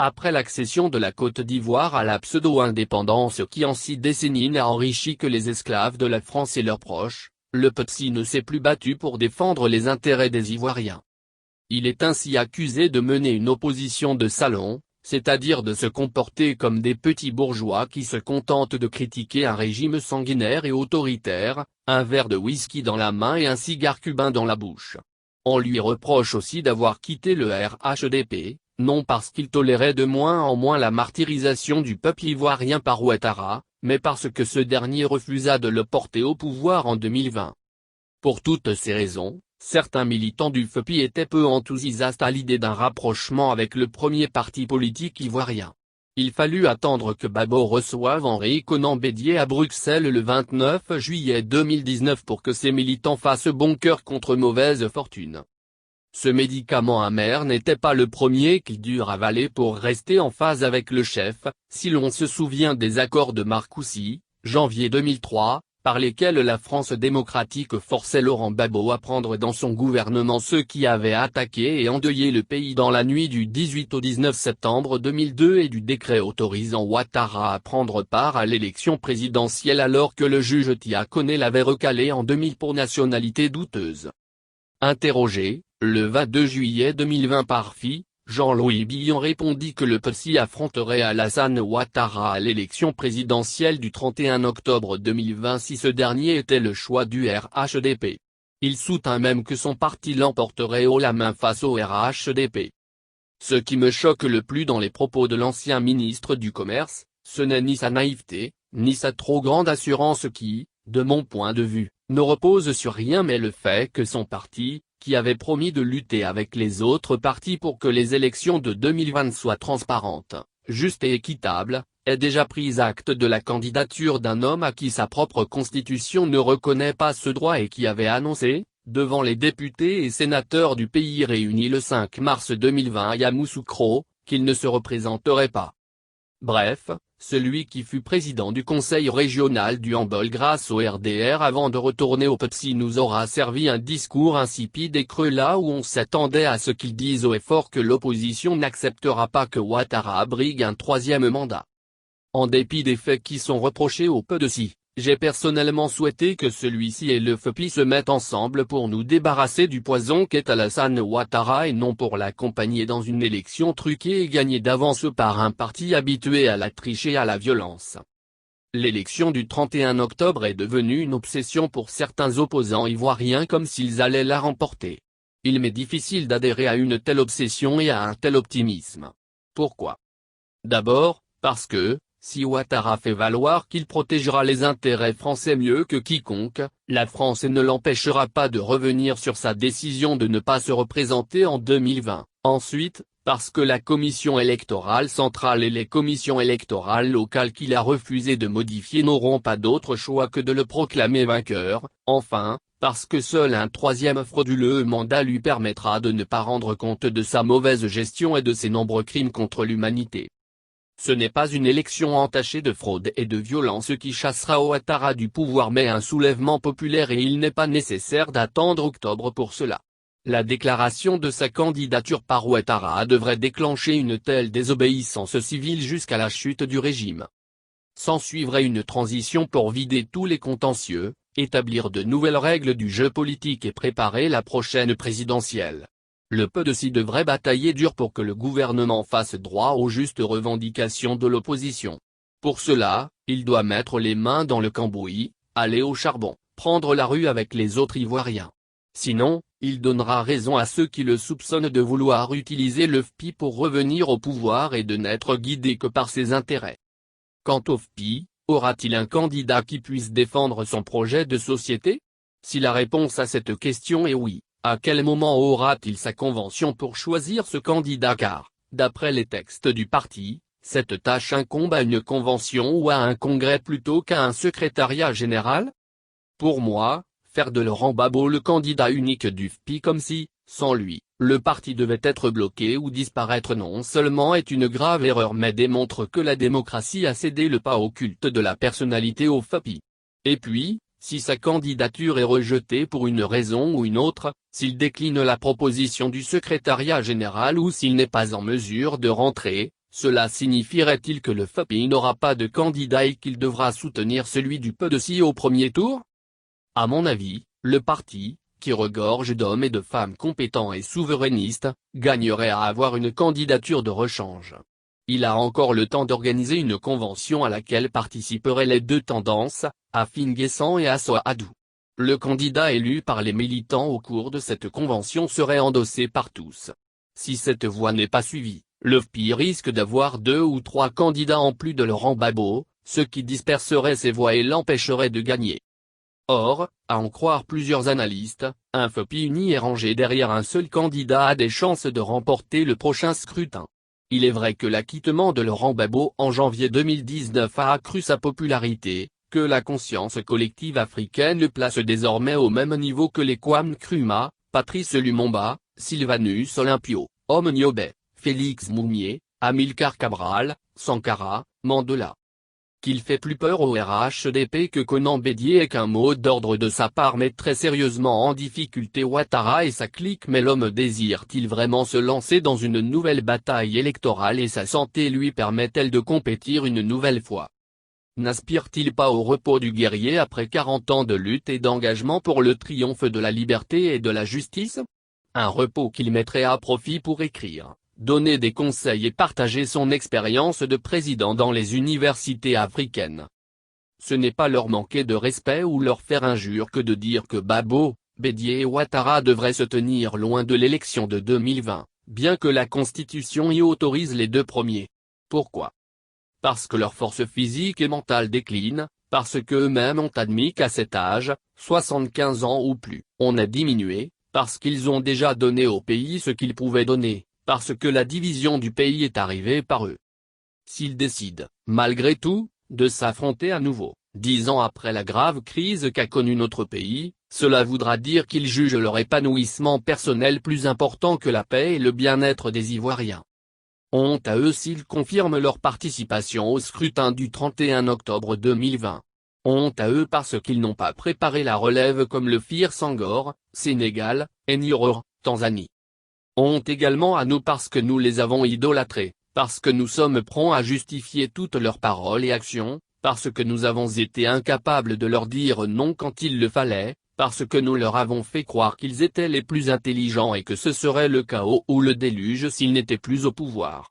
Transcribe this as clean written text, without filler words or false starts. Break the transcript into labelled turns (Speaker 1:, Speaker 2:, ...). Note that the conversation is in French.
Speaker 1: Après l'accession de la Côte d'Ivoire à la pseudo-indépendance qui en 6 décennies n'a enrichi que les esclaves de la France et leurs proches, le petit ne s'est plus battu pour défendre les intérêts des Ivoiriens. Il est ainsi accusé de mener une opposition de salon, c'est-à-dire de se comporter comme des petits bourgeois qui se contentent de critiquer un régime sanguinaire et autoritaire, un verre de whisky dans la main et un cigare cubain dans la bouche. On lui reproche aussi d'avoir quitté le RHDP, non parce qu'il tolérait de moins en moins la martyrisation du peuple ivoirien par Ouattara, mais parce que ce dernier refusa de le porter au pouvoir en 2020. Pour toutes ces raisons, certains militants du FEPI étaient peu enthousiastes à l'idée d'un rapprochement avec le premier parti politique ivoirien. Il fallut attendre que Gbagbo reçoive Henri Konan Bédié à Bruxelles le 29 juillet 2019 pour que ces militants fassent bon cœur contre mauvaise fortune. Ce médicament amer n'était pas le premier qu'ils durent avaler pour rester en phase avec le chef, si l'on se souvient des accords de Marcoussis, janvier 2003, par lesquels la France démocratique forçait Laurent Gbagbo à prendre dans son gouvernement ceux qui avaient attaqué et endeuillé le pays dans la nuit du 18 au 19 septembre 2002 et du décret autorisant Ouattara à prendre part à l'élection présidentielle alors que le juge Tiakoné l'avait recalé en 2000 pour nationalité douteuse. Interrogé, le 22 juillet 2020 par FI, Jean-Louis Billon répondit que le PSI affronterait Alassane Ouattara à l'élection présidentielle du 31 octobre 2020 si ce dernier était le choix du RHDP. Il soutint même que son parti l'emporterait haut la main face au RHDP. Ce qui me choque le plus dans les propos de l'ancien ministre du Commerce, ce n'est ni sa naïveté, ni sa trop grande assurance qui, de mon point de vue, ne repose sur rien mais le fait que son parti, qui avait promis de lutter avec les autres partis pour que les élections de 2020 soient transparentes, justes et équitables, ait déjà pris acte de la candidature d'un homme à qui sa propre constitution ne reconnaît pas ce droit et qui avait annoncé, devant les députés et sénateurs du pays réunis le 5 mars 2020 à Yamoussoukro, qu'il ne se représenterait pas. Bref, celui qui fut président du conseil régional du handball grâce au RDR avant de retourner au PSI nous aura servi un discours insipide et creux là où on s'attendait à ce qu'il dise haut et fort que l'opposition n'acceptera pas que Ouattara brigue un troisième mandat. En dépit des faits qui sont reprochés au PSI, j'ai personnellement souhaité que celui-ci et le FEPI se mettent ensemble pour nous débarrasser du poison qu'est Alassane Ouattara et non pour l'accompagner dans une élection truquée et gagnée d'avance par un parti habitué à la triche et à la violence. L'élection du 31 octobre est devenue une obsession pour certains opposants ivoiriens comme s'ils allaient la remporter. Il m'est difficile d'adhérer à une telle obsession et à un tel optimisme. Pourquoi? D'abord, parce que, si Ouattara fait valoir qu'il protégera les intérêts français mieux que quiconque, la France ne l'empêchera pas de revenir sur sa décision de ne pas se représenter en 2020. Ensuite, parce que la commission électorale centrale et les commissions électorales locales qu'il a refusé de modifier n'auront pas d'autre choix que de le proclamer vainqueur. Enfin, parce que seul un troisième frauduleux mandat lui permettra de ne pas rendre compte de sa mauvaise gestion et de ses nombreux crimes contre l'humanité. Ce n'est pas une élection entachée de fraude et de violence qui chassera Ouattara du pouvoir mais un soulèvement populaire et il n'est pas nécessaire d'attendre octobre pour cela. La déclaration de sa candidature par Ouattara devrait déclencher une telle désobéissance civile jusqu'à la chute du régime. S'ensuivrait une transition pour vider tous les contentieux, établir de nouvelles règles du jeu politique et préparer la prochaine présidentielle. Le PSI devrait batailler dur pour que le gouvernement fasse droit aux justes revendications de l'opposition. Pour cela, il doit mettre les mains dans le cambouis, aller au charbon, prendre la rue avec les autres Ivoiriens. Sinon, il donnera raison à ceux qui le soupçonnent de vouloir utiliser le FPI pour revenir au pouvoir et de n'être guidé que par ses intérêts. Quant au FPI, aura-t-il un candidat qui puisse défendre son projet de société? Si la réponse à cette question est oui, à quel moment aura-t-il sa convention pour choisir ce candidat car, d'après les textes du parti, cette tâche incombe à une convention ou à un congrès plutôt qu'à un secrétariat général? Pour moi, faire de Laurent Gbagbo le candidat unique du FPI comme si, sans lui, le parti devait être bloqué ou disparaître non seulement est une grave erreur mais démontre que la démocratie a cédé le pas au culte de la personnalité au FPI. Et puis, si sa candidature est rejetée pour une raison ou une autre, s'il décline la proposition du secrétariat général ou s'il n'est pas en mesure de rentrer, cela signifierait-il que le FPI n'aura pas de candidat et qu'il devra soutenir celui du PDC au premier tour? À mon avis, le parti, qui regorge d'hommes et de femmes compétents et souverainistes, gagnerait à avoir une candidature de rechange. Il a encore le temps d'organiser une convention à laquelle participeraient les deux tendances, Afin Guessant et Assoadou. Le candidat élu par les militants au cours de cette convention serait endossé par tous. Si cette voie n'est pas suivie, le FPI risque d'avoir 2 ou 3 candidats en plus de Laurent Gbagbo, ce qui disperserait ses voix et l'empêcherait de gagner. Or, à en croire plusieurs analystes, un FPI uni et rangé derrière un seul candidat a des chances de remporter le prochain scrutin. Il est vrai que l'acquittement de Laurent Gbagbo en janvier 2019 a accru sa popularité, que la conscience collective africaine le place désormais au même niveau que les Kwame Nkrumah, Patrice Lumumba, Sylvanus Olympio, Omniobé, Félix Moumié, Amilcar Cabral, Sankara, Mandela. Qu'il fait plus peur au RHDP que Conan Bédier et qu'un mot d'ordre de sa part met très sérieusement en difficulté Ouattara et sa clique, mais l'homme désire-t-il vraiment se lancer dans une nouvelle bataille électorale et sa santé lui permet-elle de compétir une nouvelle fois? N'aspire-t-il pas au repos du guerrier après 40 ans de lutte et d'engagement pour le triomphe de la liberté et de la justice? Un repos qu'il mettrait à profit pour écrire, donner des conseils et partager son expérience de président dans les universités africaines. Ce n'est pas leur manquer de respect ou leur faire injure que de dire que Gbagbo, Bédier et Ouattara devraient se tenir loin de l'élection de 2020, bien que la Constitution y autorise les deux premiers. Pourquoi? Parce que leur force physique et mentale décline, parce qu'eux-mêmes ont admis qu'à cet âge, 75 ans ou plus, on a diminué, parce qu'ils ont déjà donné au pays ce qu'ils pouvaient donner, parce que la division du pays est arrivée par eux. S'ils décident, malgré tout, de s'affronter à nouveau, 10 ans après la grave crise qu'a connue notre pays, cela voudra dire qu'ils jugent leur épanouissement personnel plus important que la paix et le bien-être des Ivoiriens. Honte à eux s'ils confirment leur participation au scrutin du 31 octobre 2020. Honte à eux parce qu'ils n'ont pas préparé la relève comme le firent Senghor, Sénégal, et Nyerere, Tanzanie. Honte également à nous parce que nous les avons idolâtrés, parce que nous sommes prompts à justifier toutes leurs paroles et actions, parce que nous avons été incapables de leur dire non quand il le fallait, parce que nous leur avons fait croire qu'ils étaient les plus intelligents et que ce serait le chaos ou le déluge s'ils n'étaient plus au pouvoir.